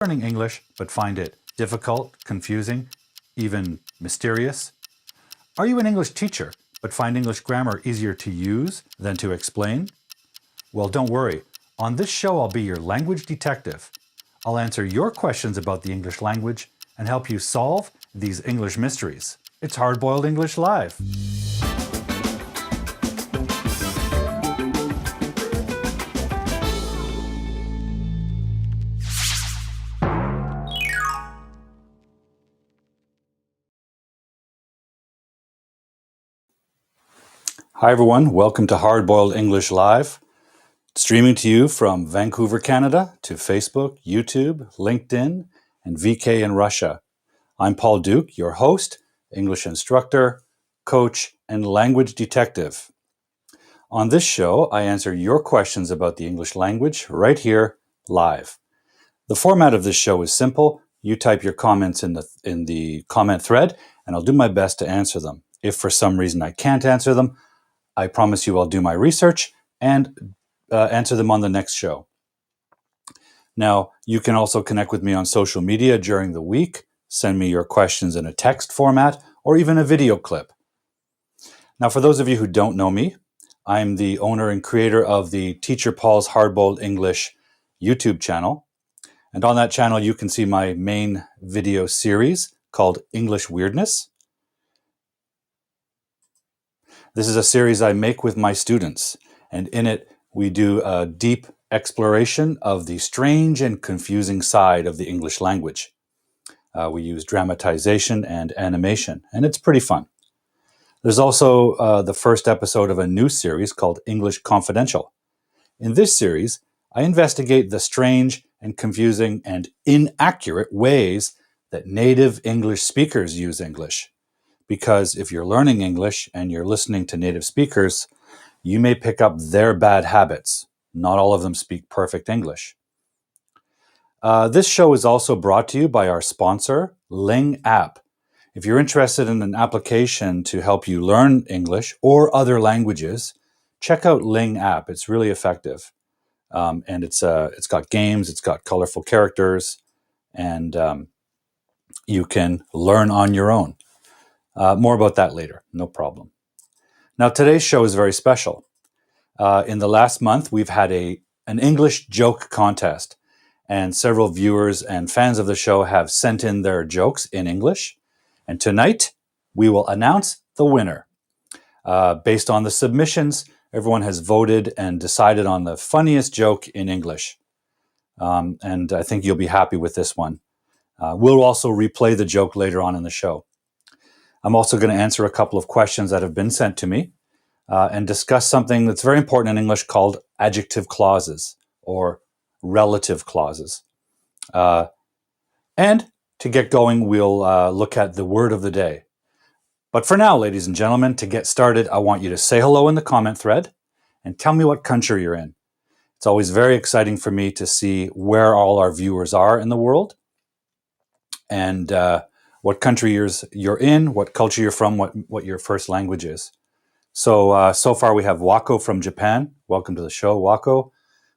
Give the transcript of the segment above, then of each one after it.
Learning English but find it difficult, confusing, even mysterious? Are you an English teacher but find English grammar easier to use than to explain? Well, don't worry. On this show, I'll be your language detective. I'll answer your questions about the English language and help you solve these English mysteries. It's Hard-Boiled English Live. Hi everyone, welcome to Hard-Boiled English Live. Streaming to you from Vancouver, Canada, to Facebook, YouTube, LinkedIn, and VK in Russia. I'm Paul Duke, your host, English instructor, coach, and language detective. On this show, I answer your questions about the English language right here, live. The format of this show is simple. You type your comments in the comment thread, and I'll do my best to answer them. If for some reason I can't answer them, I promise you I'll do my research and answer them on the next show. Now, you can also connect with me on social media during the week. Send me your questions in a text format or even a video clip. Now, for those of you who don't know me, I'm the owner and creator of the Teacher Paul's Hard-Boiled English YouTube channel. And on that channel, you can see my main video series called English Weirdness. This is a series I make with my students, and in it, we do a deep exploration of the strange and confusing side of the English language. We use dramatization and animation, and it's pretty fun. There's also the first episode of a new series called English Confidential. In this series, I investigate the strange and confusing and inaccurate ways that native English speakers use English. Because if you're learning English and you're listening to native speakers, you may pick up their bad habits. Not all of them speak perfect English. This show is also brought to you by our sponsor, Ling App. If you're interested in an application to help you learn English or other languages, check out Ling App. It's really effective. And it's got games, it's got colorful characters, and you can learn on your own. More about that later, no problem. Now, today's show is very special. In the last month, we've had an English joke contest, and several viewers and fans of the show have sent in their jokes in English. And tonight, we will announce the winner. Based on the submissions, everyone has voted and decided on the funniest joke in English. And I think you'll be happy with this one. We'll also replay the joke later on in the show. I'm also going to answer a couple of questions that have been sent to me and discuss something that's very important in English called adjective clauses or relative clauses. And to get going, we'll look at the word of the day. But for now, ladies and gentlemen, to get started, I want you to say hello in the comment thread and tell me what country you're in. It's always very exciting for me to see where all our viewers are in the world and what country you're in, what culture you're from, what your first language is. So far we have Wako from Japan. Welcome to the show, Wako.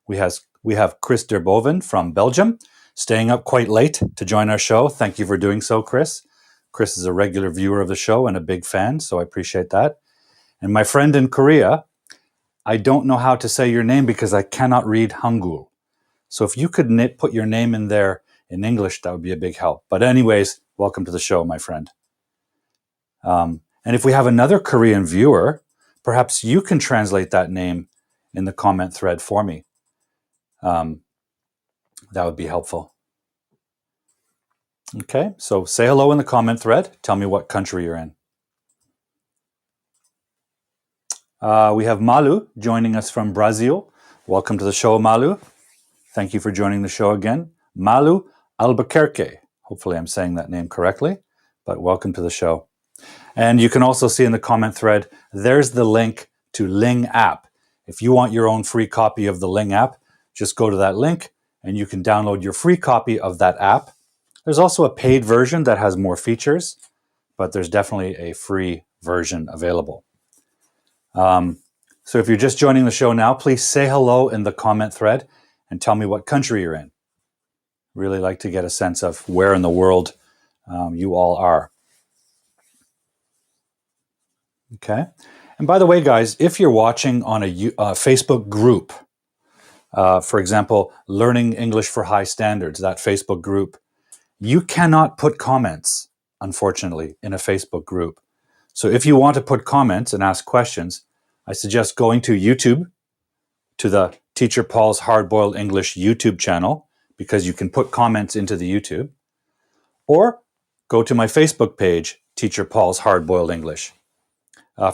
We have Chris Derboven from Belgium, staying up quite late to join our show. Thank you for doing so, Chris. Chris is a regular viewer of the show and a big fan, so I appreciate that. And my friend in Korea, I don't know how to say your name because I cannot read Hangul. So if you could put your name in there in English, that would be a big help. But anyways, welcome to the show, my friend. And if we have another Korean viewer, perhaps you can translate that name in the comment thread for me. That would be helpful. Okay, so say hello in the comment thread. Tell me what country you're in. We have Malu joining us from Brazil. Welcome to the show, Malu. Thank you for joining the show again. Malu Albuquerque. Hopefully I'm saying that name correctly, but welcome to the show. And you can also see in the comment thread, there's the link to Ling App. If you want your own free copy of the Ling App, just go to that link and you can download your free copy of that app. There's also a paid version that has more features, but there's definitely a free version available. So if you're just joining the show now, please say hello in the comment thread and tell me what country you're in. Really like to get a sense of where in the world you all are. Okay. And by the way, guys, if you're watching on a Facebook group, for example, Learning English for High Standards, that Facebook group, you cannot put comments, unfortunately, in a Facebook group. So if you want to put comments and ask questions, I suggest going to YouTube, to the Teacher Paul's Hard-Boiled English YouTube channel, because you can put comments into the YouTube, or go to my Facebook page, Teacher Paul's Hard-Boiled English.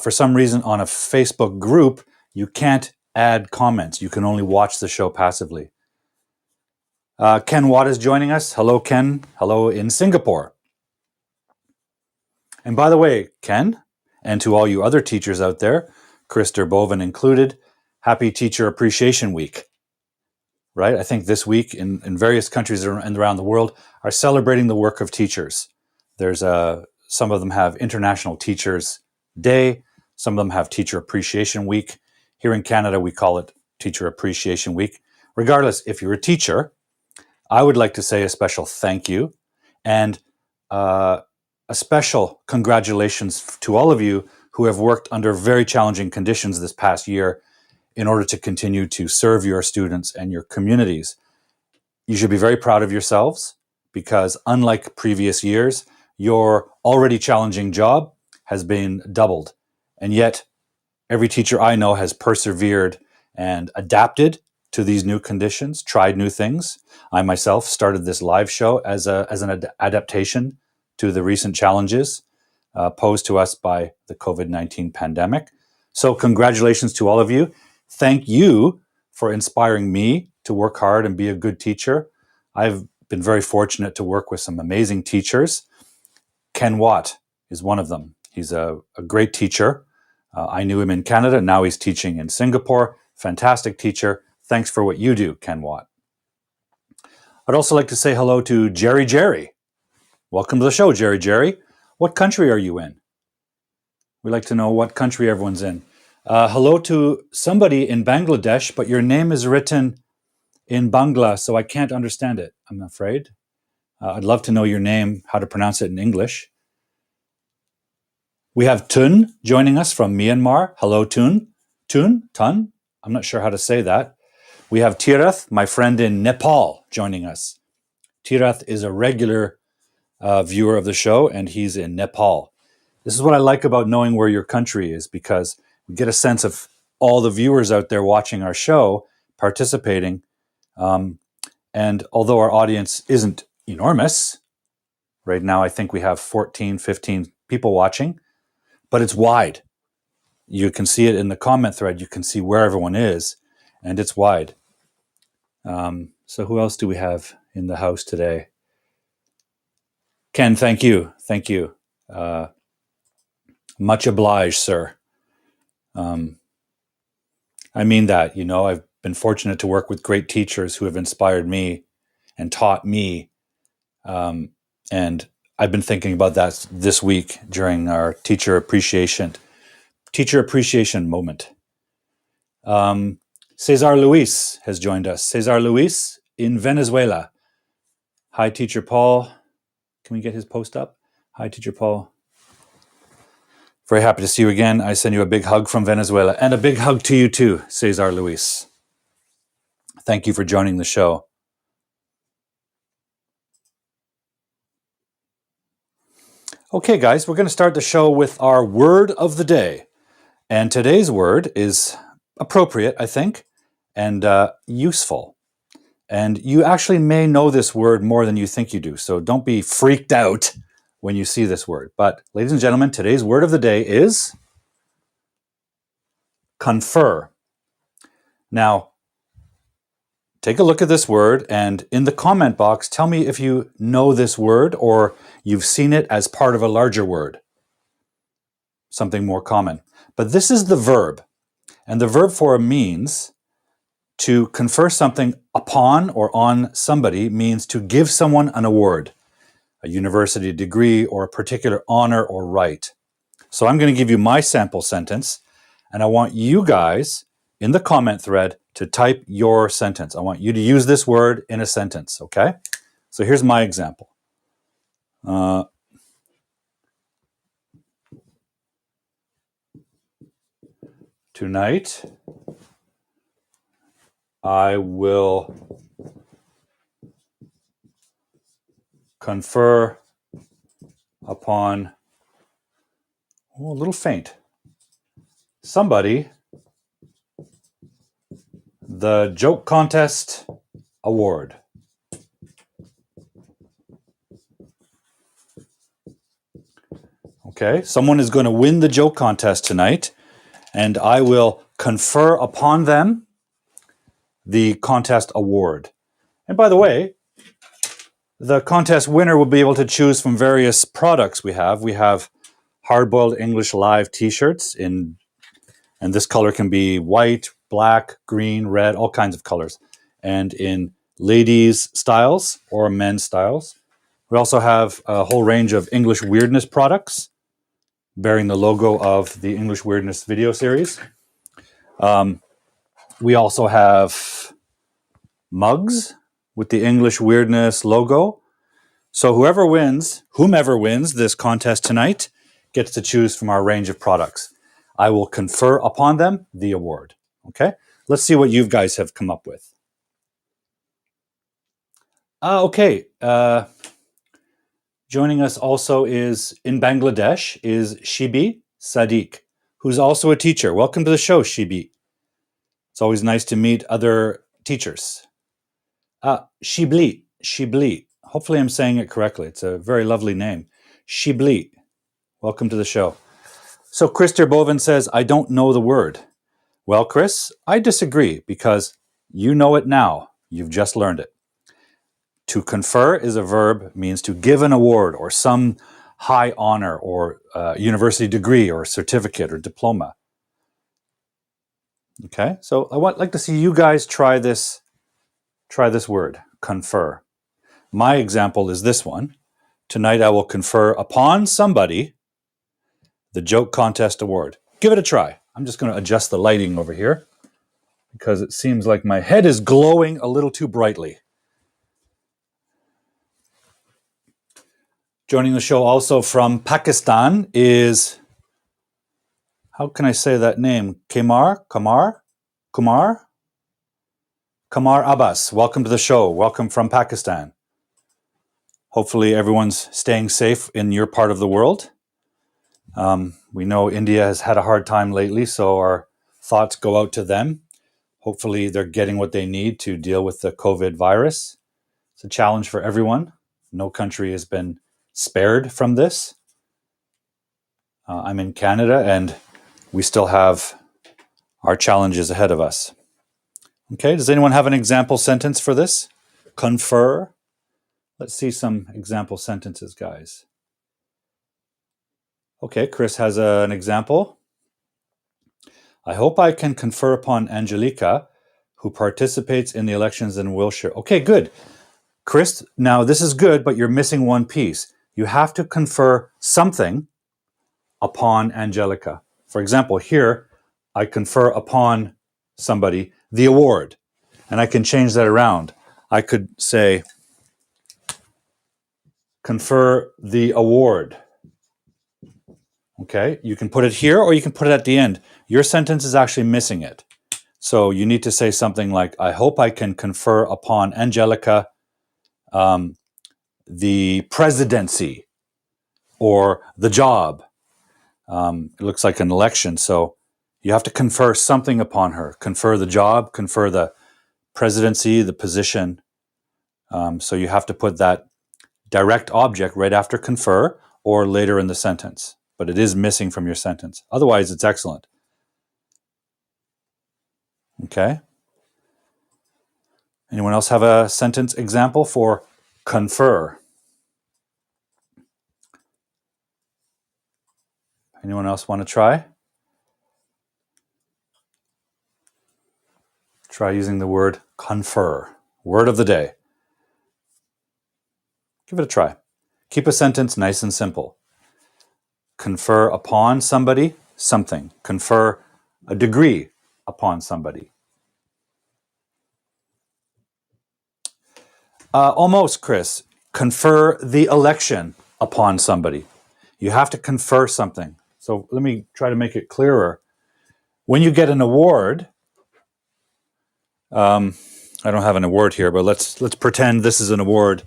For some reason, on a Facebook group, you can't add comments. You can only watch the show passively. Ken Watt is joining us. Hello, Ken. Hello in Singapore. And by the way, Ken, and to all you other teachers out there, Krister Boven included, happy Teacher Appreciation Week. Right? I think this week in various countries around the world are celebrating the work of teachers. There's some of them have International Teachers Day. Some of them have Teacher Appreciation Week. Here in Canada, we call it Teacher Appreciation Week. Regardless, if you're a teacher, I would like to say a special thank you and a special congratulations to all of you who have worked under very challenging conditions this past year in order to continue to serve your students and your communities. You should be very proud of yourselves because unlike previous years, your already challenging job has been doubled. And yet, every teacher I know has persevered and adapted to these new conditions, tried new things. I myself started this live show as an adaptation to the recent challenges posed to us by the COVID-19 pandemic. So congratulations to all of you. Thank you for inspiring me to work hard and be a good teacher. I've been very fortunate to work with some amazing teachers. Ken Watt is one of them. He's a great teacher. I knew him in Canada. Now he's teaching in Singapore. Fantastic teacher. Thanks for what you do, Ken Watt. I'd also like to say hello to Jerry. Welcome to the show, Jerry. What country are you in? We'd like to know what country everyone's in. Hello to somebody in Bangladesh, but your name is written in Bangla, so I can't understand it, I'm afraid. I'd love to know your name, how to pronounce it in English. We have Tun joining us from Myanmar. Hello, Tun. Tun? I'm not sure how to say that. We have Tirath, my friend in Nepal, joining us. Tirath is a regular viewer of the show, and he's in Nepal. This is what I like about knowing where your country is, because we get a sense of all the viewers out there watching our show, participating. And although our audience isn't enormous, right now I think we have 14, 15 people watching, but it's wide. You can see it in the comment thread. You can see where everyone is, and it's wide. So who else do we have in the house today? Ken, thank you. Much obliged, sir. I mean that, I've been fortunate to work with great teachers who have inspired me and taught me. And I've been thinking about that this week during our teacher appreciation moment. Cesar Luis has joined us. Cesar Luis in Venezuela. Hi, Teacher Paul. Can we get his post up? Hi, Teacher Paul. Very happy to see you again. I send you a big hug from Venezuela, and a big hug to you too, Cesar Luis. Thank you for joining the show. Okay, guys, we're going to start the show with our word of the day. And today's word is appropriate, I think, and useful. And you actually may know this word more than you think you do, so don't be freaked out when you see this word. But, ladies and gentlemen, today's word of the day is confer. Now, take a look at this word, and in the comment box, tell me if you know this word or you've seen it as part of a larger word, something more common. But this is the verb, and the verb form means to confer something upon or on somebody means to give someone an award, a university degree, or a particular honor or right. So I'm going to give you my sample sentence, and I want you guys in the comment thread to type your sentence. I want you to use this word in a sentence, okay? So here's my example. Tonight, I will confer upon, a little faint, somebody, the joke contest award. Okay, someone is going to win the joke contest tonight, and I will confer upon them the contest award. And by the way, the contest winner will be able to choose from various products we have. We have Hard-Boiled English Live t-shirts and this color can be white, black, green, red, all kinds of colors. And in ladies' styles or men's styles. We also have a whole range of English Weirdness products bearing the logo of the English Weirdness video series. We also have mugs with the English Weirdness logo. So whomever wins this contest tonight gets to choose from our range of products. I will confer upon them the award. Okay? Let's see what you guys have come up with. Okay. Joining us also is, in Bangladesh, is Shibi Sadiq, who's also a teacher. Welcome to the show, Shibi. It's always nice to meet other teachers. Shibli. Hopefully I'm saying it correctly. It's a very lovely name. Shibli. Welcome to the show. So Chris Terboven says, I don't know the word. Well, Chris, I disagree because you know it now. You've just learned it. To confer is a verb, means to give an award or some high honor or university degree or certificate or diploma. Okay, so I would like to see you guys try this word, confer. My example is this one. Tonight I will confer upon somebody the joke contest award. Give it a try. I'm just going to adjust the lighting over here because it seems like my head is glowing a little too brightly. Joining the show also from Pakistan is, how can I say that name? Kamar Abbas. Welcome to the show. Welcome from Pakistan. Hopefully everyone's staying safe in your part of the world. We know India has had a hard time lately, so our thoughts go out to them. Hopefully they're getting what they need to deal with the COVID virus. It's a challenge for everyone. No country has been spared from this. I'm in Canada, and we still have our challenges ahead of us. Okay, does anyone have an example sentence for this? Confer. Let's see some example sentences, guys. Okay, Chris has an example. I hope I can confer upon Angelica, who participates in the elections in Wiltshire. Okay, good. Chris, now this is good, but you're missing one piece. You have to confer something upon Angelica. For example, here, I confer upon somebody the award, and I can change that around. I could say, confer the award. Okay, you can put it here or you can put it at the end. Your sentence is actually missing it. So you need to say something like, I hope I can confer upon Angelica the presidency or the job. It looks like an election, so you have to confer something upon her. Confer the job, confer the presidency, the position. So you have to put that direct object right after confer or later in the sentence. But it is missing from your sentence. Otherwise, it's excellent. Okay. Anyone else have a sentence example for confer? Anyone else want to try? Try using the word confer. Word of the day. Give it a try. Keep a sentence nice and simple. Confer upon somebody something. Confer a degree upon somebody. Almost, Chris. Confer the election upon somebody. You have to confer something. So let me try to make it clearer. When you get an award, I don't have an award here, but let's pretend this is an award,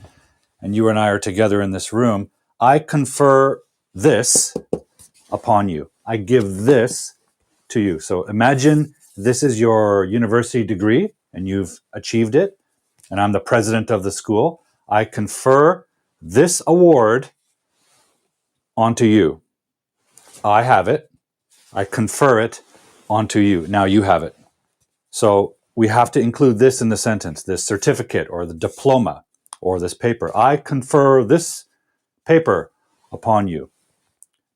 and you and I are together in this room. I confer this upon you. I give this to you. So imagine this is your university degree, and you've achieved it, and I'm the president of the school. I confer this award onto you. I have it. I confer it onto you. Now you have it. So we have to include this in the sentence, this certificate or the diploma or this paper. I confer this paper upon you.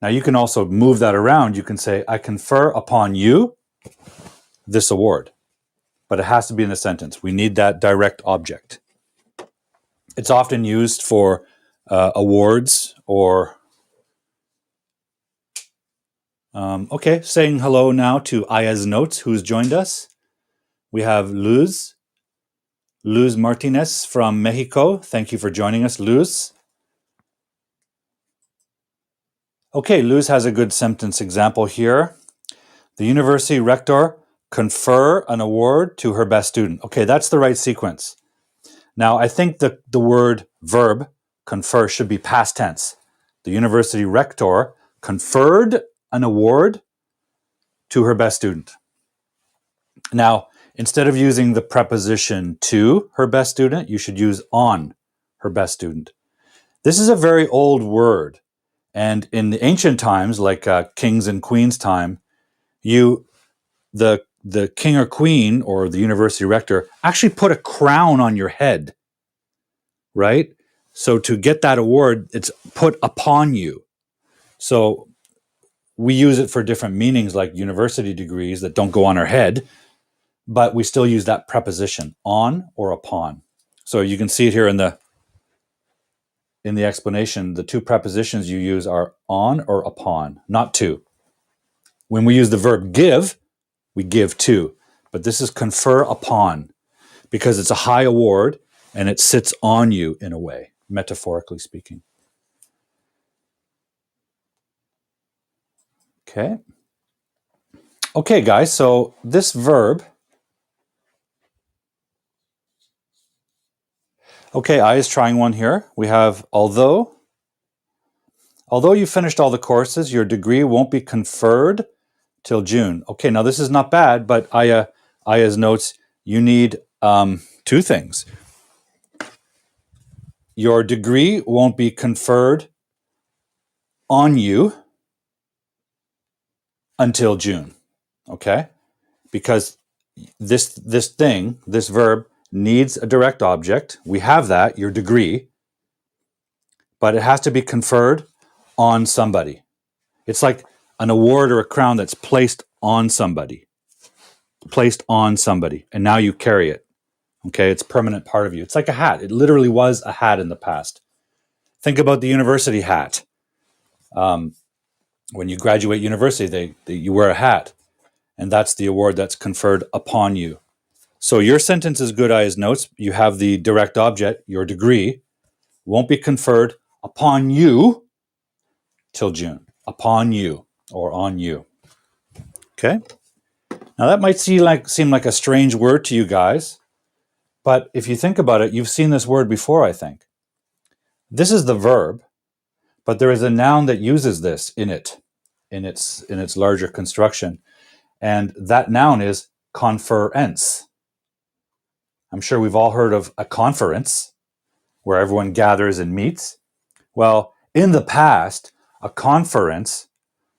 Now you can also move that around. You can say, I confer upon you this award. But it has to be in the sentence. We need that direct object. It's often used for awards or... saying hello now to Aya's Notes, who's joined us. We have Luz Martinez from Mexico. Thank you for joining us, Luz. Okay, Luz has a good sentence example here. The university rector confer an award to her best student. Okay, that's the right sequence. Now, I think the word verb, confer, should be past tense. The university rector conferred an award to her best student. Now, instead of using the preposition to her best student, you should use on her best student. This is a very old word. And in the ancient times, like kings and queens time, the king or queen or the university rector actually put a crown on your head, right? So to get that award, it's put upon you. So we use it for different meanings, like university degrees that don't go on our head, but we still use that preposition, on or upon. So you can see it here in the explanation. The two prepositions you use are on or upon, not to. When we use the verb give, we give to. But this is confer upon, because it's a high award and it sits on you in a way, metaphorically speaking. Okay, guys, so this verb... Okay, I is trying one here. We have, although you finished all the courses, your degree won't be conferred till June. Okay, now this is not bad, but Aya's notes, you need two things. Your degree won't be conferred on you until June, okay? Because this verb needs a direct object. We have that, your degree, but it has to be conferred on somebody. It's like an award or a crown that's placed on somebody, and now you carry it. Okay, it's a permanent part of you. It's like a hat. It literally was a hat in the past. Think about the university hat. When you graduate university, you wear a hat, and that's the award that's conferred upon you. So your sentence is good, Aya's notes. You have the direct object, your degree, won't be conferred upon you till June. Upon you or on you. Okay? Now that might seem like a strange word to you guys, but if you think about it, you've seen this word before, I think. This is the verb, but there is a noun that uses this in its larger construction, and that noun is conference. I'm sure we've all heard of a conference where everyone gathers and meets. Well, in the past, a conference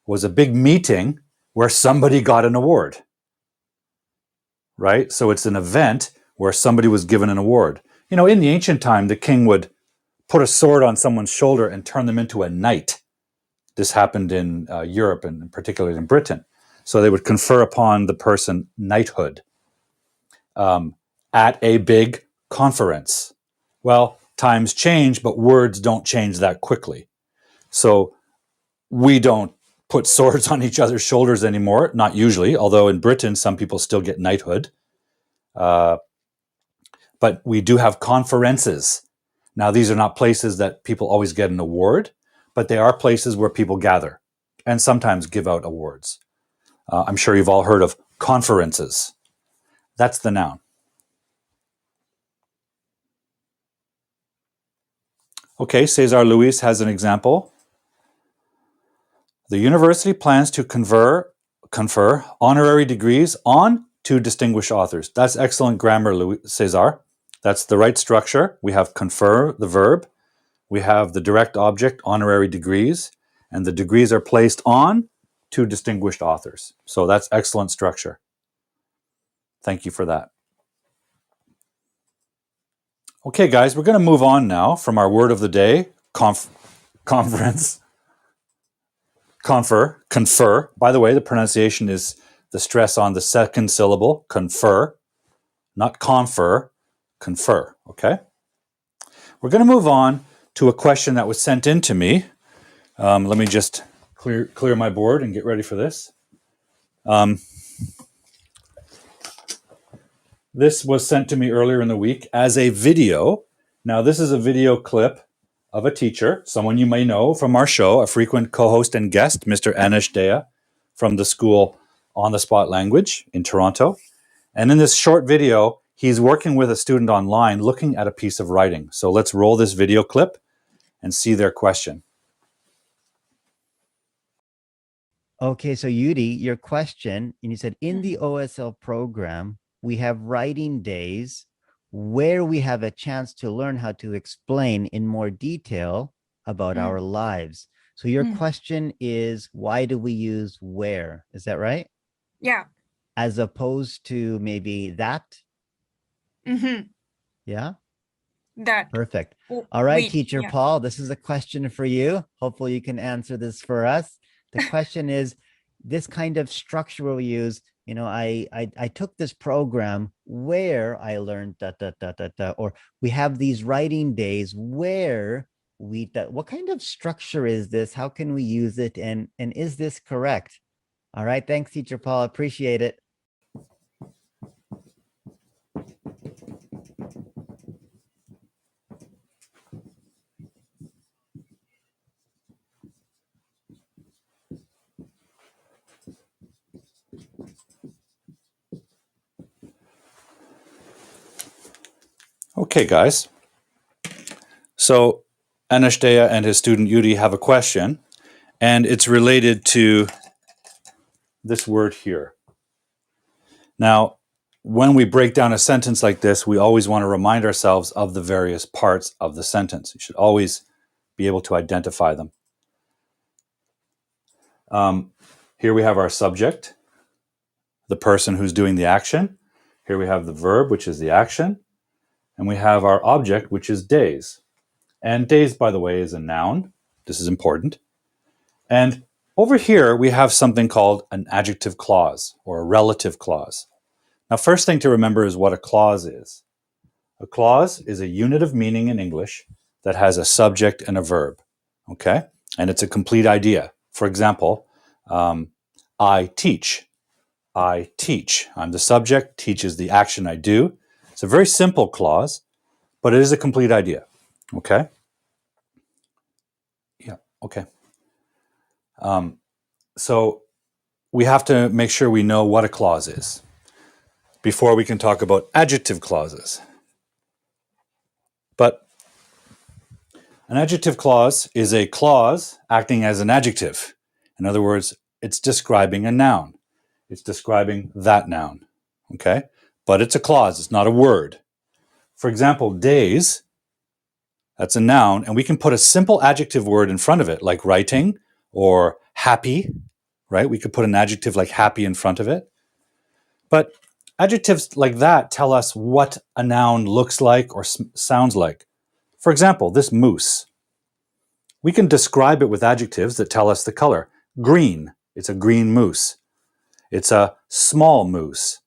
was a big meeting where somebody got an award, right? So it's an event where somebody was given an award. You know, in the ancient time, the king would put a sword on someone's shoulder and turn them into a knight. This happened in Europe and particularly in Britain. So they would confer upon the person knighthood at a big conference. Well, times change, but words don't change that quickly. So we don't put swords on each other's shoulders anymore, not usually, although in Britain, some people still get knighthood. But we do have conferences. Now, these are not places that people always get an award, but they are places where people gather and sometimes give out awards. I'm sure you've all heard of conferences. That's the noun. Okay, Cesar Luis has an example. The university plans to confer honorary degrees on 2 distinguished authors. That's excellent grammar, Cesar. That's the right structure. We have confer, the verb. We have the direct object, honorary degrees, and the degrees are placed on 2 distinguished authors. So that's excellent structure. Thank you for that. Okay, guys, we're going to move on now from our word of the day, conference. Confer. By the way, the pronunciation is the stress on the second syllable, confer, not confer, confer, okay? We're going to move on to a question that was sent in to me. Let me just clear my board and get ready for this. This was sent to me earlier in the week as a video. Now, this is a video clip of a teacher, someone you may know from our show, a frequent co-host and guest, Mr. Anish Dea, from the school On the Spot Language in Toronto. And in this short video, he's working with a student online looking at a piece of writing. So let's roll this video clip and see their question. Okay, so Yudi, your question, and you said in the OSL program, we have writing days where we have a chance to learn how to explain in more detail about our lives. So your question is, why do we use where? Is that right? Yeah. As opposed to maybe that? Yeah? That. Perfect. All right, Wait, Teacher Paul, this is a question for you. Hopefully you can answer this for us. The question is, this kind of structure we use, you know, I took this program where I learned or we have these writing days where we, what kind of structure is this? How can we use it? And is this correct? All right. Thanks, Teacher Paul. Appreciate it. Okay, guys. So Anish Dea and his student Yudi have a question, and it's related to this word here. Now, when we break down a sentence like this, we always want to remind ourselves of the various parts of the sentence. You should always be able to identify them. Here we have our subject, the person who's doing the action. Here we have the verb, which is the action. And we have our object, which is days. And days, by the way, is a noun. This is important. And over here, we have something called an adjective clause or a relative clause. Now, first thing to remember is what a clause is. A clause is a unit of meaning in English that has a subject and a verb, okay? And it's a complete idea. For example, I teach. I teach. I'm the subject, teach is the action I do. It's a very simple clause, but it is a complete idea, okay? Yeah, okay. So we have to make sure we know what a clause is before we can talk about adjective clauses. But an adjective clause is a clause acting as an adjective. In other words, it's describing a noun. It's describing that noun, okay? But it's a clause, it's not a word. For example, days, that's a noun, and we can put a simple adjective word in front of it, like writing or happy, right? We could put an adjective like happy in front of it. But adjectives like that tell us what a noun looks like or sounds like. For example, this moose. We can describe it with adjectives that tell us the color. Green, it's a green moose. It's a small moose.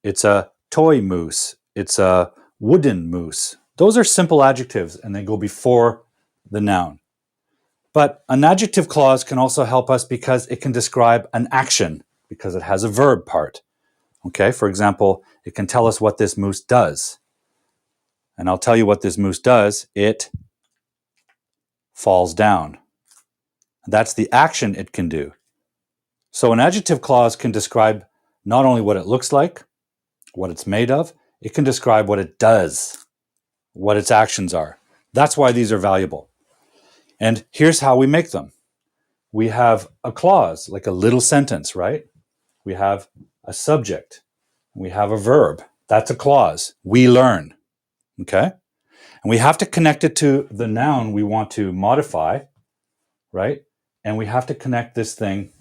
It's a toy moose. It's a wooden moose. Those are simple adjectives and they go before the noun. But an adjective clause can also help us because it can describe an action because it has a verb part. Okay, for example, it can tell us what this moose does. And I'll tell you what this moose does. It falls down. That's the action it can do. So an adjective clause can describe not only what it looks like, what it's made of, it can describe what it does, what its actions are. That's why these are valuable. And here's how we make them. We have a clause, like a little sentence, right? We have a subject. We have a verb. That's a clause. We learn. Okay? And we have to connect it to the noun we want to modify, right? And we have to connect this thing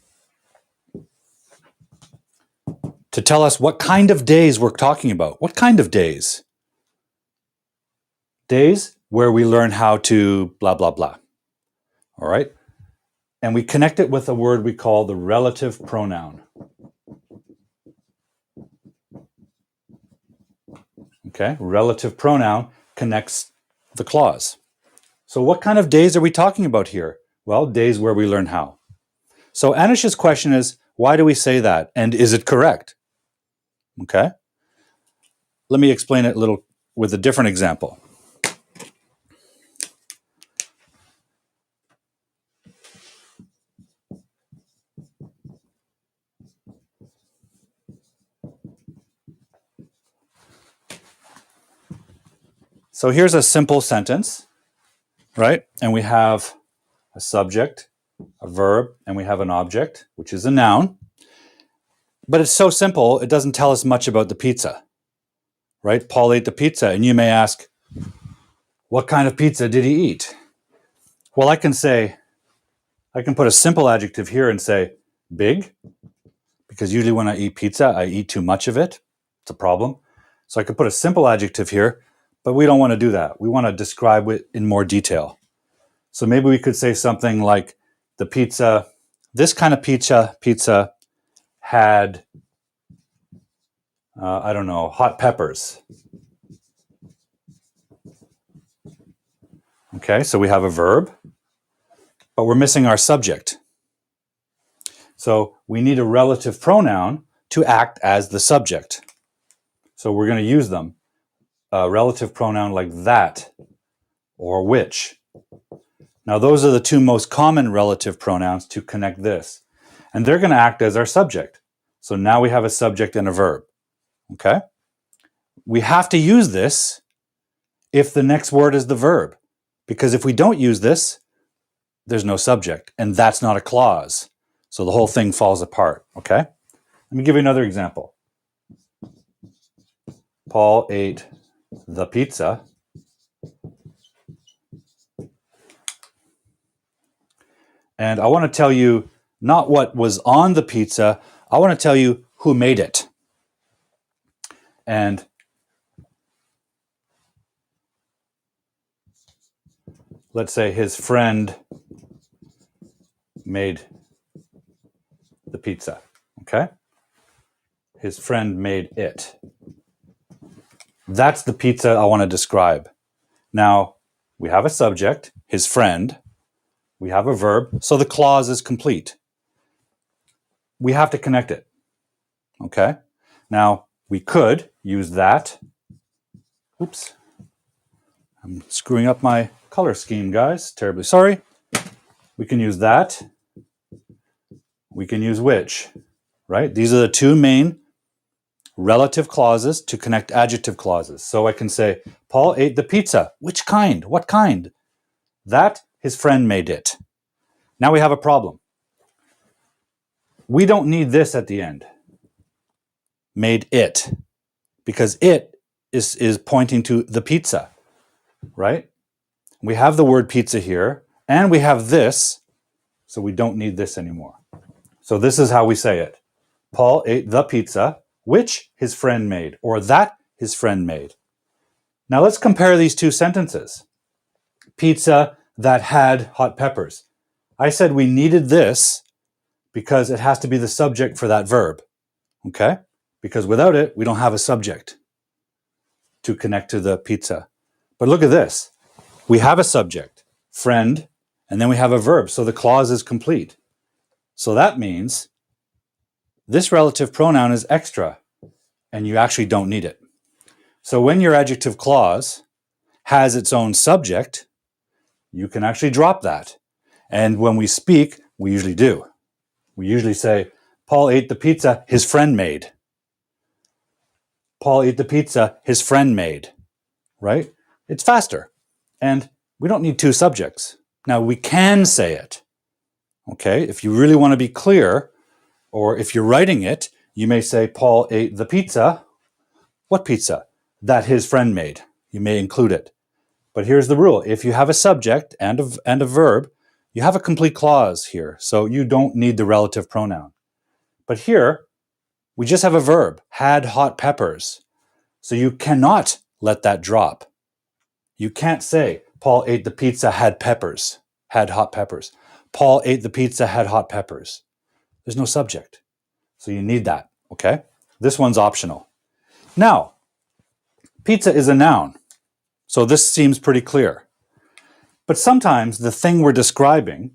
to tell us what kind of days we're talking about. What kind of days? Days where we learn how to blah, blah, blah. All right? And we connect it with a word we call the relative pronoun. Okay? Relative pronoun connects the clause. So what kind of days are we talking about here? Well, days where we learn how. So Anish's question is, why do we say that? And is it correct? Okay? Let me explain it a little with a different example. So here's a simple sentence, right? And we have a subject, a verb, and we have an object, which is a noun. But it's so simple, it doesn't tell us much about the pizza, right? Paul ate the pizza, and you may ask, what kind of pizza did he eat? Well, I can put a simple adjective here and say big, because usually when I eat pizza, I eat too much of it. It's a problem. So I could put a simple adjective here, but we don't want to do that. We want to describe it in more detail. So maybe we could say something like the pizza, this kind of pizza had, I don't know, hot peppers. Okay, so we have a verb, but we're missing our subject. So we need a relative pronoun to act as the subject. So we're going to use them. A relative pronoun like that or which. Now those are the two most common relative pronouns to connect this. And they're going to act as our subject. So now we have a subject and a verb. Okay? We have to use this if the next word is the verb. Because if we don't use this, there's no subject. And that's not a clause. So the whole thing falls apart. Okay? Let me give you another example. Paul ate the pizza. And I want to tell you not what was on the pizza. I want to tell you who made it. And let's say his friend made the pizza. Okay? His friend made it. That's the pizza I want to describe. Now, we have a subject, his friend. We have a verb, so the clause is complete. We have to connect it. Okay? Now, we could use that. Oops. I'm screwing up my color scheme, guys. Terribly sorry. We can use that. We can use which, right? These are the two main relative clauses to connect adjective clauses. So I can say, Paul ate the pizza. Which kind? What kind? That his friend made it. Now we have a problem. We don't need this at the end. Made it. Because it is pointing to the pizza, right? We have the word pizza here, and we have this, so we don't need this anymore. So this is how we say it. Paul ate the pizza, which his friend made, or that his friend made. Now let's compare these two sentences. Pizza that had hot peppers. I said we needed this because it has to be the subject for that verb, okay? Because without it, we don't have a subject to connect to the pizza. But look at this. We have a subject, friend, and then we have a verb, so the clause is complete. So that means this relative pronoun is extra, and you actually don't need it. So when your adjective clause has its own subject, you can actually drop that. And when we speak, we usually do. We usually say, Paul ate the pizza his friend made. Paul ate the pizza his friend made, right? It's faster. And we don't need two subjects. Now, we can say it, okay? If you really want to be clear, or if you're writing it, you may say, Paul ate the pizza. What pizza? That his friend made. You may include it. But here's the rule. If you have a subject and a verb, you have a complete clause here. So you don't need the relative pronoun. But here, we just have a verb, had hot peppers. So you cannot let that drop. You can't say, Paul ate the pizza, had peppers, had hot peppers. Paul ate the pizza, had hot peppers. There's no subject. So you need that, okay? This one's optional. Now, pizza is a noun. So this seems pretty clear. But sometimes the thing we're describing,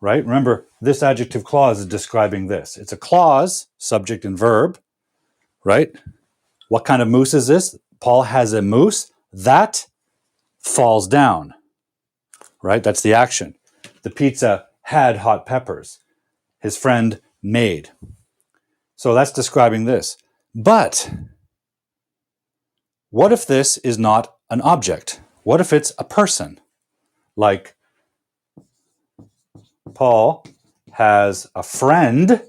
right? Remember, this adjective clause is describing this. It's a clause, subject and verb, right? What kind of moose is this? Paul has a moose that falls down, right? That's the action. The pizza had hot peppers. His friend made. So that's describing this. But what if this is not an object? What if it's a person? Like, Paul has a friend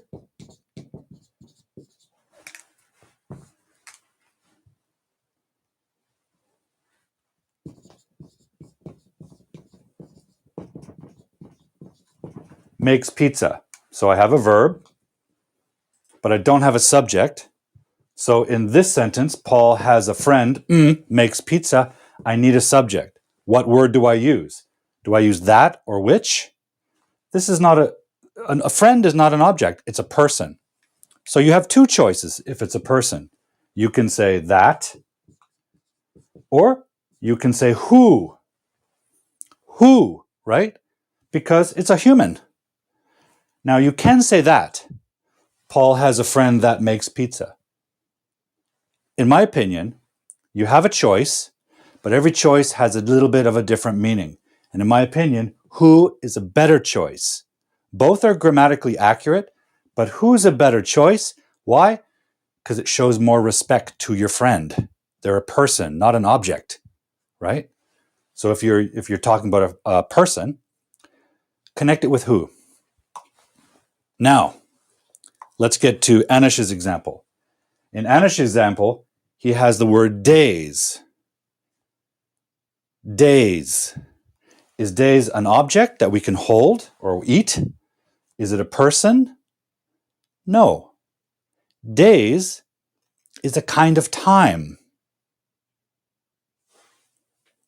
makes pizza. So I have a verb, but I don't have a subject. So in this sentence, Paul has a friend makes pizza. I need a subject. What word do I use? Do I use that or which? This is not a friend is not an object. It's a person. So you have two choices if it's a person. You can say that, or you can say who. Who, right? Because it's a human. Now you can say that. Paul has a friend that makes pizza. In my opinion, you have a choice, but every choice has a little bit of a different meaning. And in my opinion, who is a better choice? Both are grammatically accurate, but who's a better choice? Why? Because it shows more respect to your friend. They're a person, not an object, right? So if you're talking about a person, connect it with who. Now, let's get to Anish's example. In Anish's example, he has the word days. Days. Is days an object that we can hold or eat? Is it a person? No. Days is a kind of time,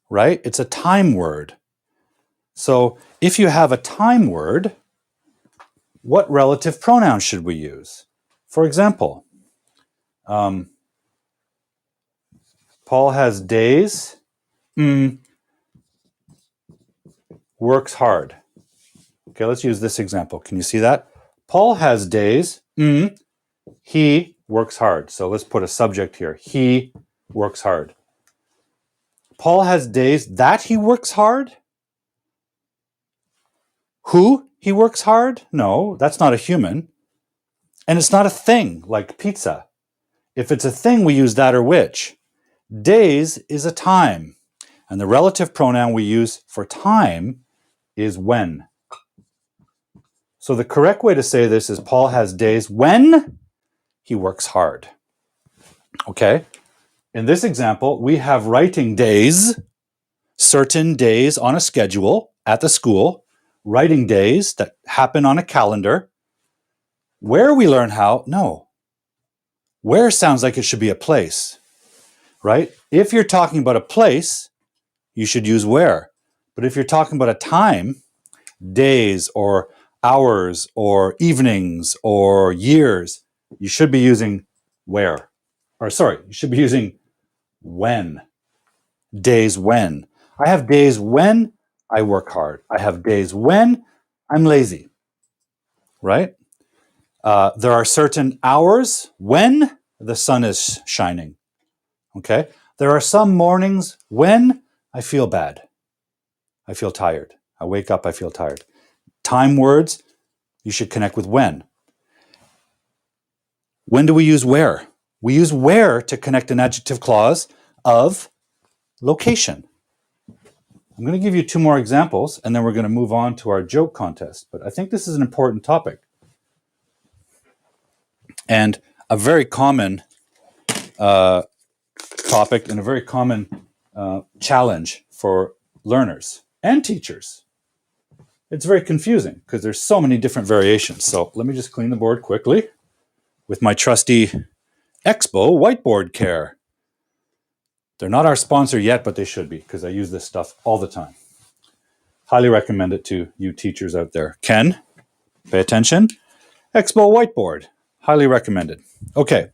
right? It's a time word. So if you have a time word, what relative pronoun should we use? For example, Paul has days, works hard. Okay, let's use this example. Can you see that? Paul has days, he works hard. So let's put a subject here. He works hard. Paul has days that he works hard. Who he works hard? No, that's not a human. And it's not a thing like pizza. If it's a thing, we use that or which. Days is a time. And the relative pronoun we use for time is when. So the correct way to say this is Paul has days when he works hard. Okay? In this example, we have writing days, certain days on a schedule at the school, writing days that happen on a calendar. Where we learn how, no. Where sounds like it should be a place, right? If you're talking about a place, you should use where. But if you're talking about a time, days or hours or evenings or years, you should be using where. Or sorry, you should be using when. Days when. I have days when I work hard. I have days when I'm lazy, right? There are certain hours when the sun is shining, okay? There are some mornings when I feel bad. I feel tired. I wake up, I feel tired. Time words, you should connect with when. When do we use where? We use where to connect an adjective clause of location. I'm going to give you 2 more examples, and then we're going to move on to our joke contest. But I think this is an important topic. And a very common topic and a very common challenge for learners and teachers. It's very confusing because there's so many different variations. So let me just clean the board quickly with my trusty Expo whiteboard care. They're not our sponsor yet, but they should be because I use this stuff all the time. Highly recommend it to you teachers out there. Ken, pay attention. Expo whiteboard, highly recommended. Okay,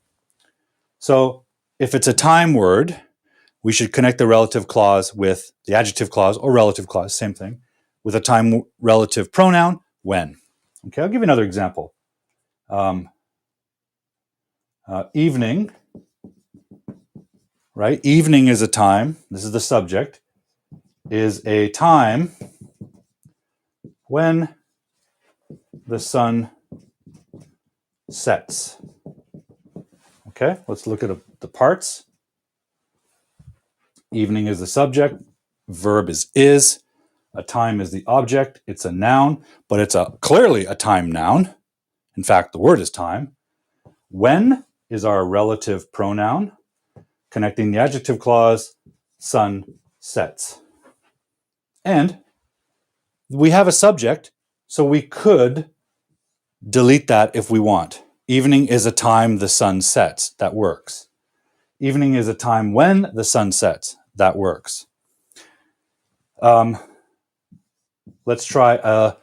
so if it's a time word, we should connect the relative clause with the adjective clause or relative clause, same thing, with a time relative pronoun, when. Okay, I'll give you another example. Evening, right? Evening is a time, this is the subject, is a time when the sun sets. Okay, let's look at the parts. Evening is the subject, verb is, a time is the object, it's a noun, but it's clearly a time noun. In fact, the word is time. When is our relative pronoun, connecting the adjective clause, sun sets. And we have a subject, so we could delete that if we want. Evening is a time the sun sets. That works. Evening is a time when the sun sets. That works. Let's try a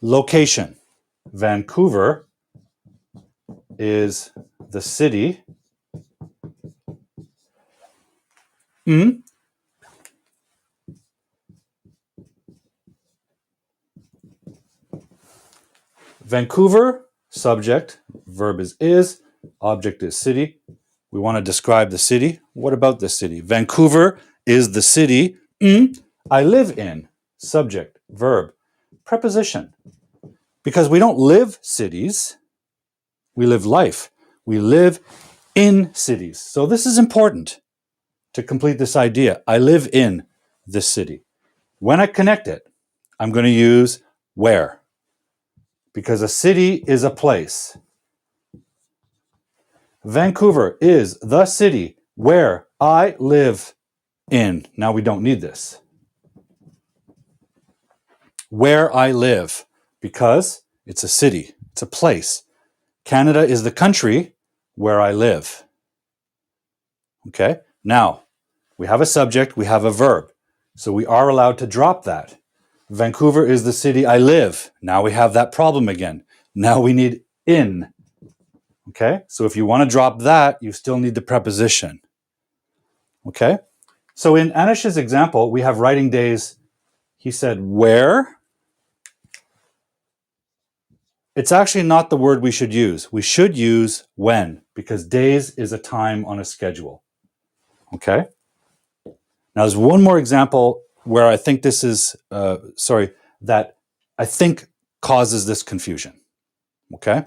location. Vancouver is the city. Vancouver, subject, verb is, object is city. We want to describe the city. What about the city? Vancouver is the city I live in. Subject, verb, preposition. Because we don't live cities, we live life. We live in cities. So this is important to complete this idea. I live in this city. When I connect it, I'm going to use where. Because a city is a place. Vancouver is the city where I live in. Now we don't need this. Where I live, because it's a city, it's a place. Canada is the country where I live. Okay, now we have a subject, we have a verb. So we are allowed to drop that. Vancouver is the city I live. Now we have that problem again. Now we need in. Okay, so if you want to drop that, you still need the preposition. Okay, so in Anish's example, we have writing days. He said where. It's actually not the word we should use. We should use when, because days is a time on a schedule. Okay? Now there's one more example where I think this is, that I think causes this confusion. Okay?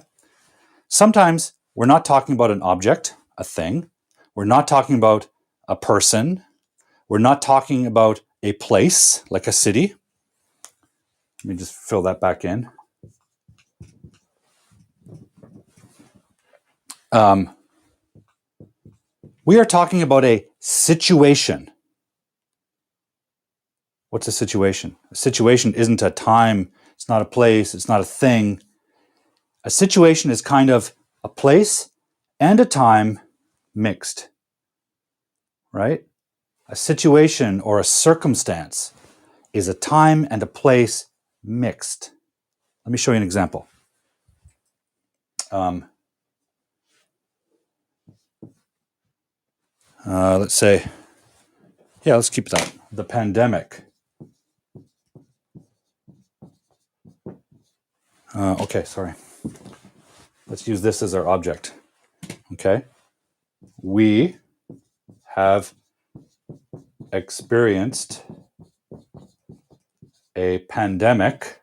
Sometimes we're not talking about an object, a thing. We're not talking about a person. We're not talking about a place, like a city. Let me just fill that back in. We are talking about a situation. What's a situation? A situation isn't a time, it's not a place, it's not a thing. A situation is kind of a place and a time mixed, right? A situation or a circumstance is a time and a place mixed. Let me show you an example. Let's say, let's keep that. The pandemic. Okay, sorry. Let's use this as our object. Okay. We have experienced a pandemic.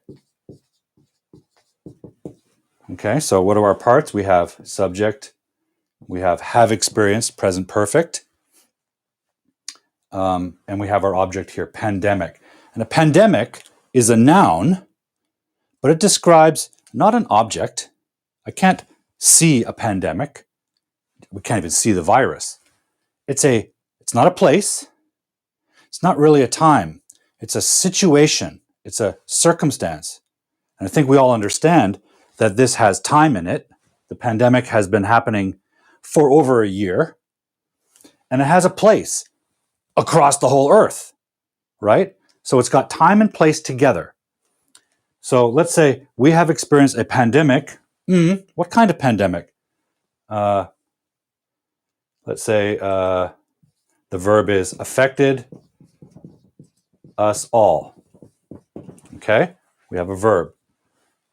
Okay, so what are our parts? We have subject, we have experienced, present perfect, and we have our object here, pandemic. And a pandemic is a noun, but it describes not an object. I can't see a pandemic. We can't even see the virus. It's not a place. It's not really a time. It's a situation. It's a circumstance. And I think we all understand that this has time in it. The pandemic has been happening for over a year, and it has a place across the whole earth, right? So it's got time and place together. So let's say we have experienced a pandemic. What kind of pandemic? Let's say the verb is affected us all. Okay? We have a verb.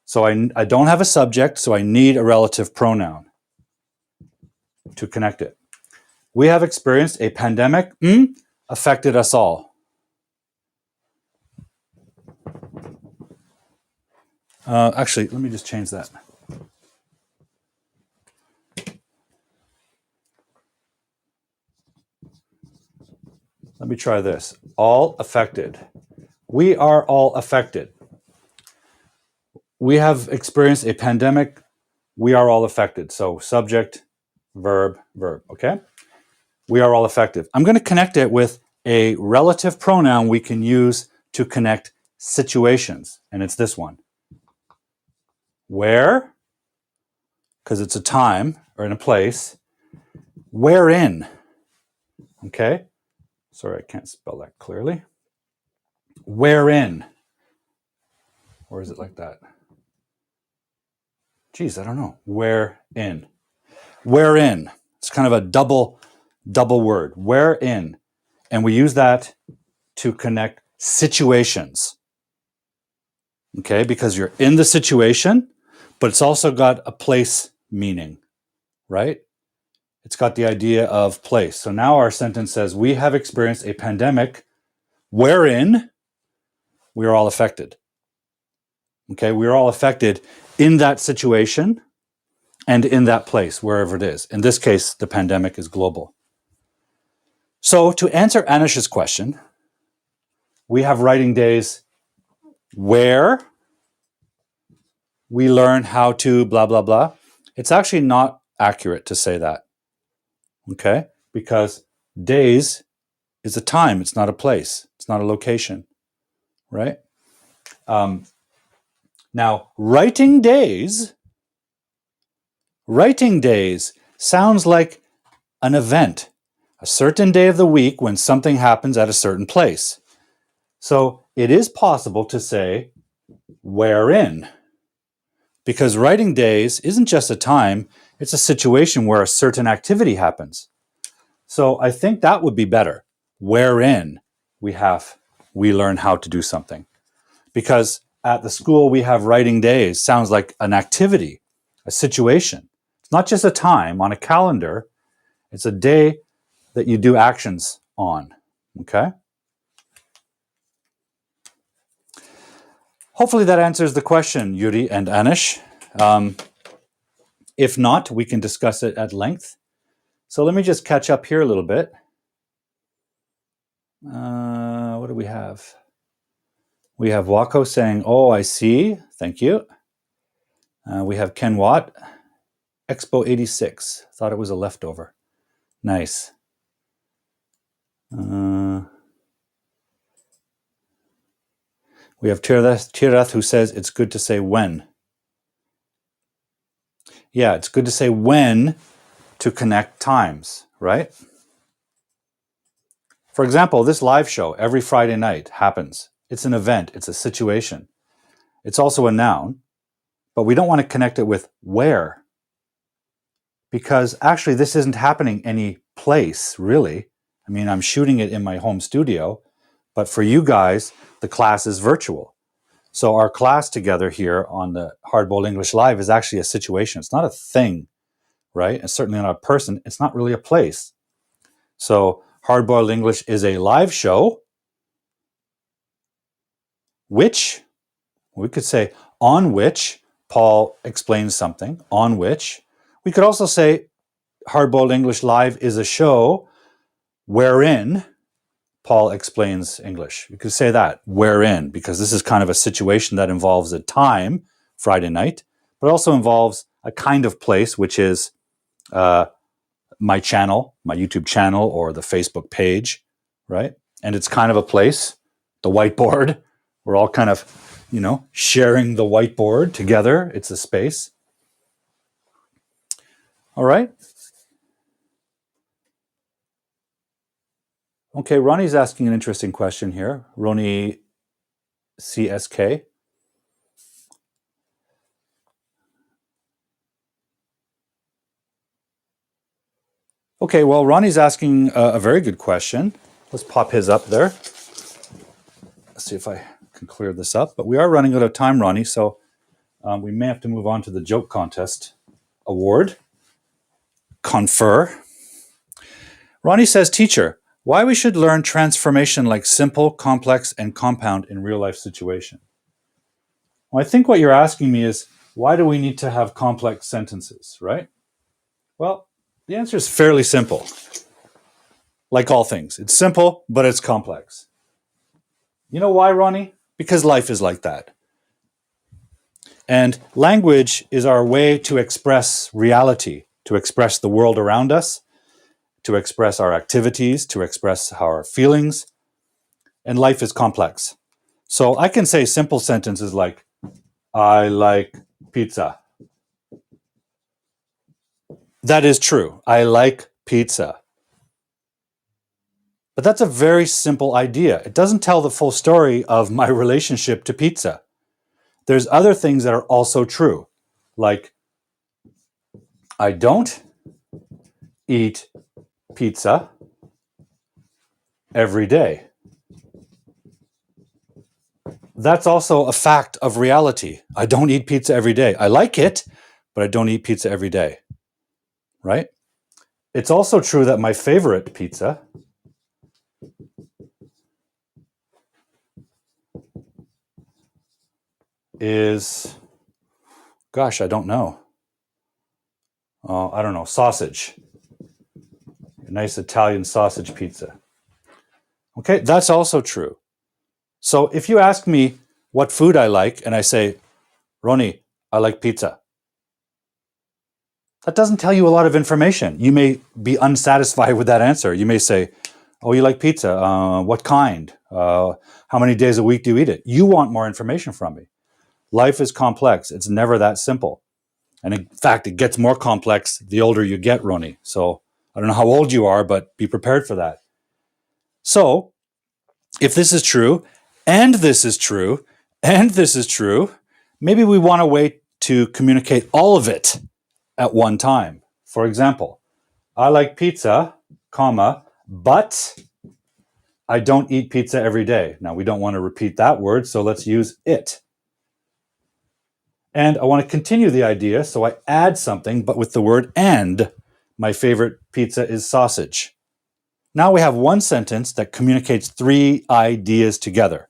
So I don't have a subject, so I need a relative pronoun to connect it. We have experienced a pandemic affected us all. Actually, let me just change that. Let me try this. All affected. We are all affected. We have experienced a pandemic. We are all affected. So subject, verb, okay? We are all affected. I'm going to connect it with a relative pronoun we can use to connect situations, and it's this one. Where, because it's a time or in a place. Wherein, okay? Sorry, I can't spell that clearly. Wherein, or is it like that? Geez, I don't know. Wherein. Wherein. It's kind of a double word. Wherein. And we use that to connect situations. Okay, because you're in the situation, but it's also got a place meaning, right? It's got the idea of place. So now our sentence says, we have experienced a pandemic wherein we are all affected. Okay, we are all affected in that situation and in that place, wherever it is. In this case, the pandemic is global. So to answer Anish's question, we have writing days where we learn how to blah, blah, blah. It's actually not accurate to say that. Okay? Because days is a time. It's not a place. It's not a location. Right? Now, writing days sounds like an event, a certain day of the week when something happens at a certain place. So it is possible to say wherein, because writing days isn't just a time, it's a situation where a certain activity happens. So I think that would be better, wherein we learn how to do something. Because at the school we have writing days sounds like an activity, a situation. It's not just a time on a calendar, it's a day that you do actions on, okay? Hopefully that answers the question, Yuri and Anish. If not, we can discuss it at length. So let me just catch up here a little bit. What do we have? We have Wako saying, oh, I see. Thank you. We have Ken Watt. Expo 86. Thought it was a leftover. Nice. We have Tirath who says it's good to say when. Yeah, it's good to say when to connect times, right? For example, this live show every Friday night happens. It's an event. It's a situation. It's also a noun, but we don't want to connect it with where, because actually this isn't happening any place, really. I mean, I'm shooting it in my home studio, but for you guys, the class is virtual. So our class together here on the Hardboiled English Live is actually a situation. It's not a thing, right? It's certainly not a person. It's not really a place. So Hardboiled English is a live show which, we could say on which Paul explains something, on which. We could also say Hardboiled English Live is a show wherein Paul explains English. You could say that, wherein, because this is kind of a situation that involves a time, Friday night, but also involves a kind of place, which is my channel, my YouTube channel, or the Facebook page, right? And it's kind of a place, the whiteboard. We're all kind of, sharing the whiteboard together. It's a space. All right. Okay, Ronnie's asking an interesting question here. Ronnie CSK. Okay, well, Ronnie's asking a very good question. Let's pop his up there. Let's see if I can clear this up. But we are running out of time, Ronnie, so we may have to move on to the joke contest award. Confer. Ronnie says, teacher, why we should learn transformation like simple, complex, and compound in real life situation? Well, I think what you're asking me is, why do we need to have complex sentences, right? Well, the answer is fairly simple. Like all things, it's simple, but it's complex. You know why, Ronnie? Because life is like that. And language is our way to express reality, to express the world around us, to express our activities, to express our feelings. And life is complex. So I can say simple sentences like, I like pizza. That is true. I like pizza. But that's a very simple idea. It doesn't tell the full story of my relationship to pizza. There's other things that are also true, like I don't eat pizza every day. That's also a fact of reality. I don't eat pizza every day. I like it, but I don't eat pizza every day, right? It's also true that my favorite pizza is, gosh, I don't know. I don't know, sausage. A nice Italian sausage pizza. Okay, that's also true. So if you ask me what food I like and I say, Ronnie, I like pizza, that doesn't tell you a lot of information. You may be unsatisfied with that answer. You may say, oh, you like pizza? What kind? How many days a week do you eat it? You want more information from me. Life is complex. It's never that simple. And in fact, it gets more complex the older you get, Ronnie. So I don't know how old you are, but be prepared for that. So if this is true, and this is true, and this is true, maybe we want a way to communicate all of it at one time. For example, I like pizza, comma, but I don't eat pizza every day. Now, we don't want to repeat that word, so let's use it. And I want to continue the idea, so I add something, but with the word and. My favorite pizza is sausage. Now we have one sentence that communicates three ideas together.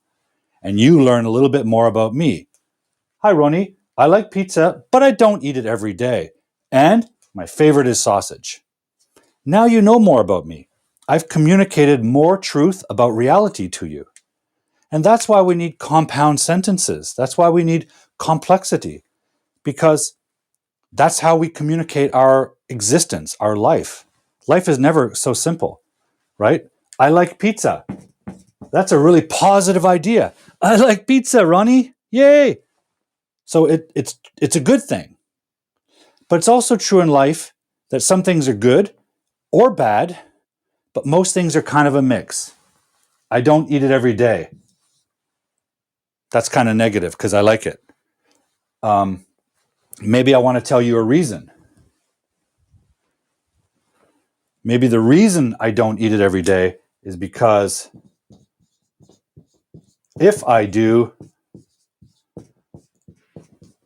And you learn a little bit more about me. Hi, Ronnie. I like pizza, but I don't eat it every day. And my favorite is sausage. Now you know more about me. I've communicated more truth about reality to you. And that's why we need compound sentences. That's why we need complexity, because that's how we communicate our existence, our life. Life is never so simple, right? I like pizza. That's a really positive idea. I like pizza, Ronnie. Yay. So it's a good thing. But it's also true in life that some things are good or bad, but most things are kind of a mix. I don't eat it every day. That's kind of negative because I like it. Maybe I want to tell you a reason. Maybe the reason I don't eat it every day is because if I do,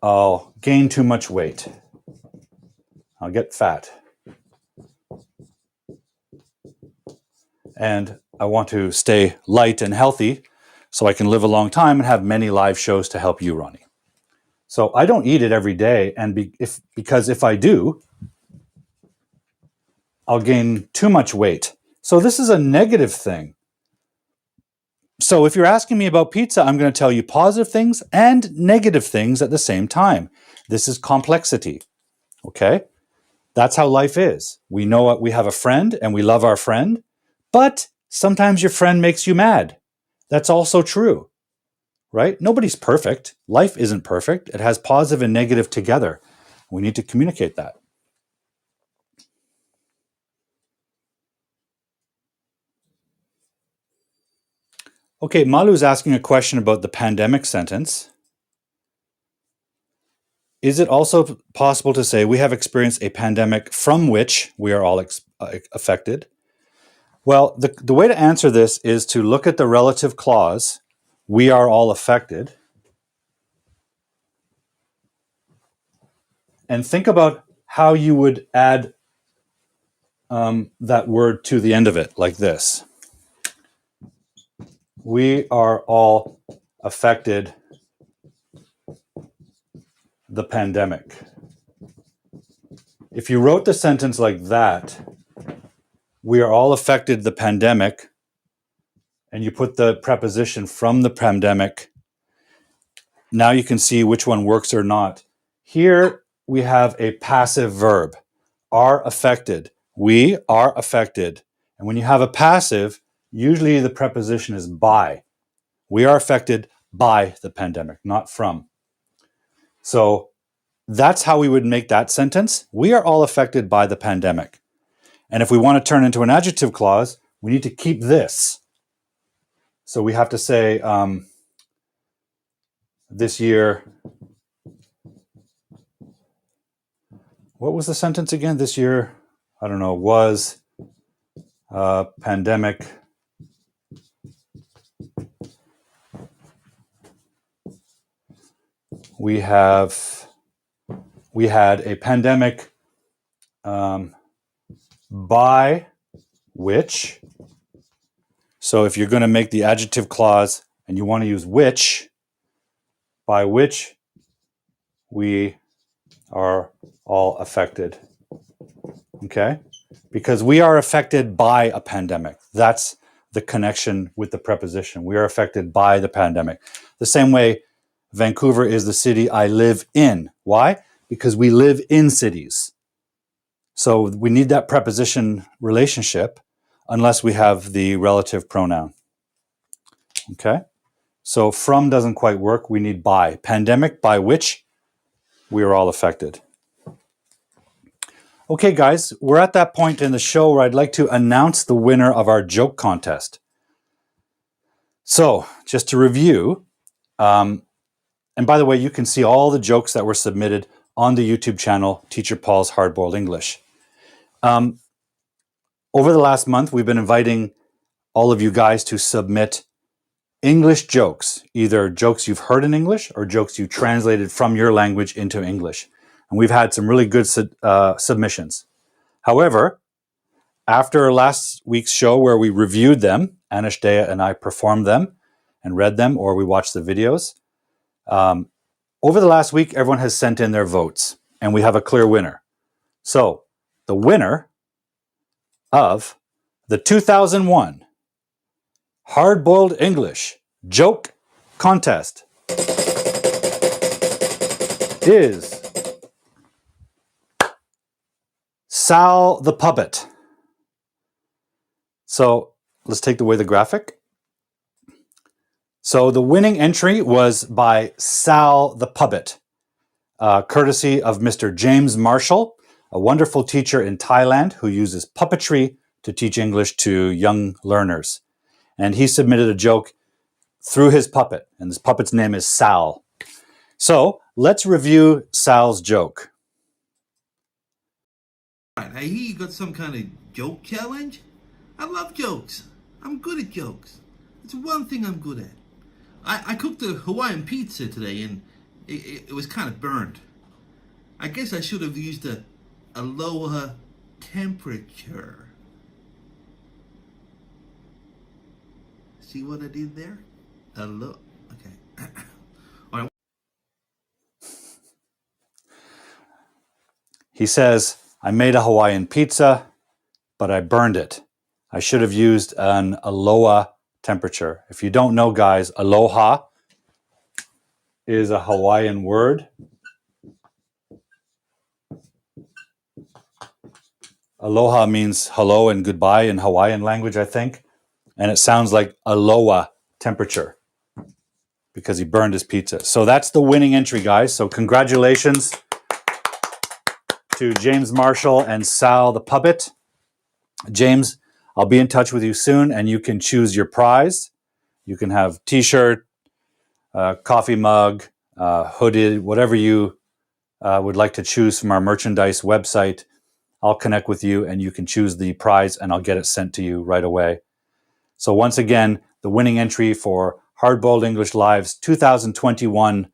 I'll gain too much weight. I'll get fat. And I want to stay light and healthy. so I can live a long time and have many live shows to help you, Ronnie. So I don't eat it every day, and because if I do, I'll gain too much weight. So this is a negative thing. So if you're asking me about pizza, I'm going to tell you positive things and negative things at the same time. This is complexity. Okay? That's how life is. We know what we have a friend and we love our friend, but sometimes your friend makes you mad. That's also true, right? Nobody's perfect. Life isn't perfect. It has positive and negative together. We need to communicate that. Okay, Malu's asking a question about the pandemic sentence. Is it also possible to say we have experienced a pandemic from which we are all affected? Well, the way to answer this is to look at the relative clause, we are all affected, and think about how you would add that word to the end of it, like this. We are all affected the pandemic. If you wrote the sentence like that, we are all affected the pandemic, and you put the preposition from the pandemic, now you can see which one works or not. Here we have a passive verb, are affected. We are affected. And when you have a passive, usually the preposition is by. We are affected by the pandemic, not from. So that's how we would make that sentence. We are all affected by the pandemic. And if we want to turn into an adjective clause, we need to keep this. So we have to say, this year, what was the sentence again? This year, I don't know, was pandemic. We had a pandemic by which. So if you're going to make the adjective clause and you want to use which, by which we are all affected. Okay? Because we are affected by a pandemic. That's the connection with the preposition. We are affected by the pandemic. The same way Vancouver is the city I live in. Why? Because we live in cities. So we need that preposition relationship unless we have the relative pronoun. Okay? So from doesn't quite work. We need by. Pandemic by which we are all affected. Okay, guys, we're at that point in the show where I'd like to announce the winner of our joke contest. So, just to review, and by the way, you can see all the jokes that were submitted on the YouTube channel, Teacher Paul's Hardboiled English. Over the last month, we've been inviting all of you guys to submit English jokes, either jokes you've heard in English or jokes you translated from your language into English. And we've had some really good submissions. However, after last week's show where we reviewed them, Anashdea and I performed them and read them, or we watched the videos, over the last week, everyone has sent in their votes, and we have a clear winner. So, the winner of the 2001 Hard-Boiled English Joke Contest is Sal the Puppet. So let's take away the graphic. So the winning entry was by Sal the Puppet, courtesy of Mr. James Marshall, a wonderful teacher in Thailand who uses puppetry to teach English to young learners. And he submitted a joke through his puppet, and this puppet's name is Sal. So let's review Sal's joke. I hear you got some kind of joke challenge. I love jokes. I'm good at jokes. It's one thing I'm good at. I cooked a Hawaiian pizza today and it was kind of burned. I guess I should have used a lower temperature. See what I did there? Hello. Okay. All right. He says, I made a Hawaiian pizza, but I burned it. I should have used an aloha temperature. If you don't know, guys, aloha is a Hawaiian word. Aloha means hello and goodbye in Hawaiian language, I think. And it sounds like aloha temperature because he burned his pizza. So that's the winning entry, guys. So congratulations to James Marshall and Sal the Puppet. James, I'll be in touch with you soon, and you can choose your prize. You can have t-shirt, coffee mug, hooded, whatever you would like to choose from our merchandise website. I'll connect with you, and you can choose the prize, and I'll get it sent to you right away. So once again, the winning entry for Hardboiled English Live's 2021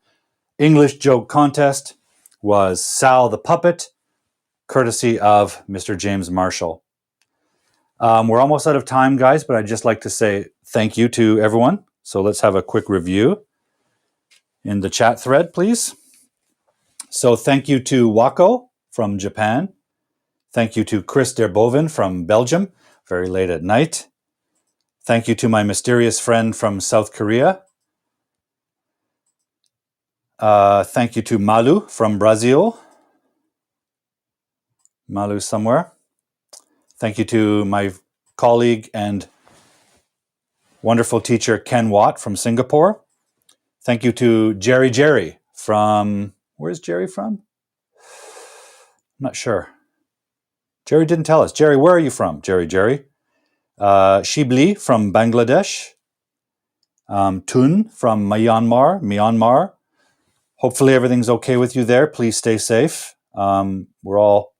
English Joke Contest was Sal the Puppet, courtesy of Mr. James Marshall. We're almost out of time, guys, but I'd just like to say thank you to everyone. So let's have a quick review in the chat thread, please. So thank you to Wako from Japan. Thank you to Chris Derbovin from Belgium, very late at night. Thank you to my mysterious friend from South Korea. Thank you to Malu from Brazil. Malu somewhere. Thank you to my colleague and wonderful teacher Ken Watt from Singapore. Thank you to Jerry from... Where's Jerry from? I'm not sure. Jerry didn't tell us. Jerry, where are you from? Jerry. Shibli from Bangladesh. Tun from Myanmar. Hopefully everything's okay with you there. Please stay safe. We're all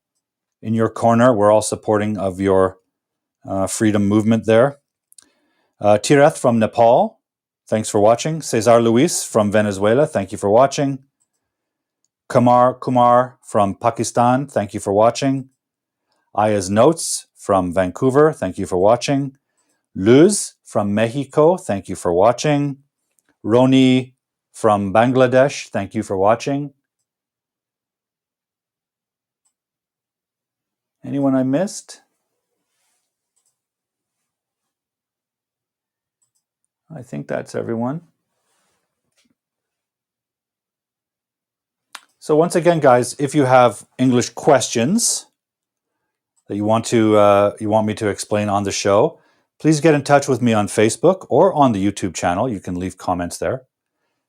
in your corner. We're all supporting of your freedom movement there. Tirath from Nepal. Thanks for watching. Cesar Luis from Venezuela. Thank you for watching. Kumar from Pakistan. Thank you for watching. Aya's Notes from Vancouver. Thank you for watching. Luz from Mexico. Thank you for watching. Roni from Bangladesh. Thank you for watching. Anyone I missed? I think that's everyone. So once again, guys, if you have English questions that you want me to explain on the show, please get in touch with me on Facebook or on the YouTube channel. You can leave comments there.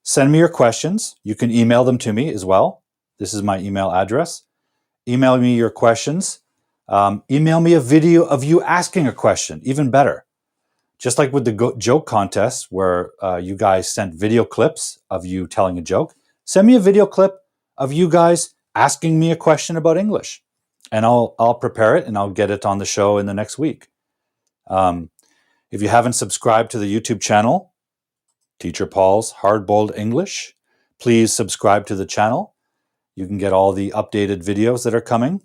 Send me your questions. You can email them to me as well. This is my email address. Email me your questions. Email me a video of you asking a question, even better. Just like with the joke contest where you guys sent video clips of you telling a joke, send me a video clip of you guys asking me a question about English. And I'll prepare it and I'll get it on the show in the next week. If you haven't subscribed to the YouTube channel, Teacher Paul's Hardboiled English, please subscribe to the channel. You can get all the updated videos that are coming.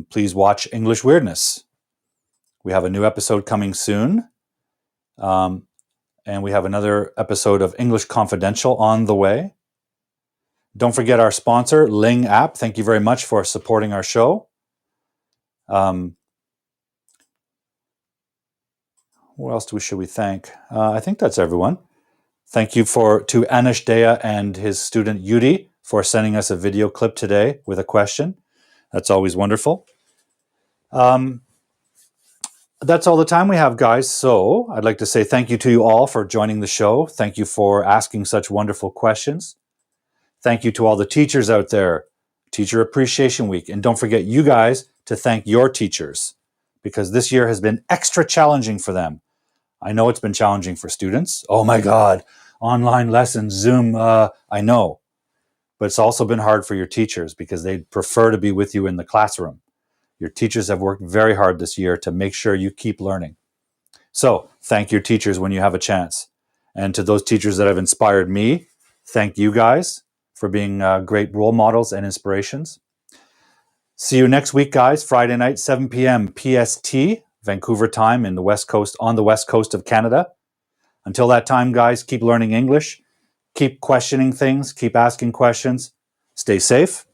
Please watch English Weirdness. We have a new episode coming soon. And we have another episode of English Confidential on the way. Don't forget our sponsor, Ling App. Thank you very much for supporting our show. Who else should we thank? I think that's everyone. Thank you to Anish Dea and his student Yudi for sending us a video clip today with a question. That's always wonderful. That's all the time we have, guys. So I'd like to say thank you to you all for joining the show. Thank you for asking such wonderful questions. Thank you to all the teachers out there. Teacher Appreciation Week. And don't forget, you guys, to thank your teachers, because this year has been extra challenging for them. I know it's been challenging for students. Oh my God, online lessons, Zoom, I know. But it's also been hard for your teachers because they prefer to be with you in the classroom. Your teachers have worked very hard this year to make sure you keep learning. So thank your teachers when you have a chance. And to those teachers that have inspired me, thank you guys for being great role models and inspirations. See you next week, guys. Friday night, 7 p.m. PST, Vancouver time on the west coast of Canada. Until that time, guys, keep learning English, keep questioning things, keep asking questions, stay safe,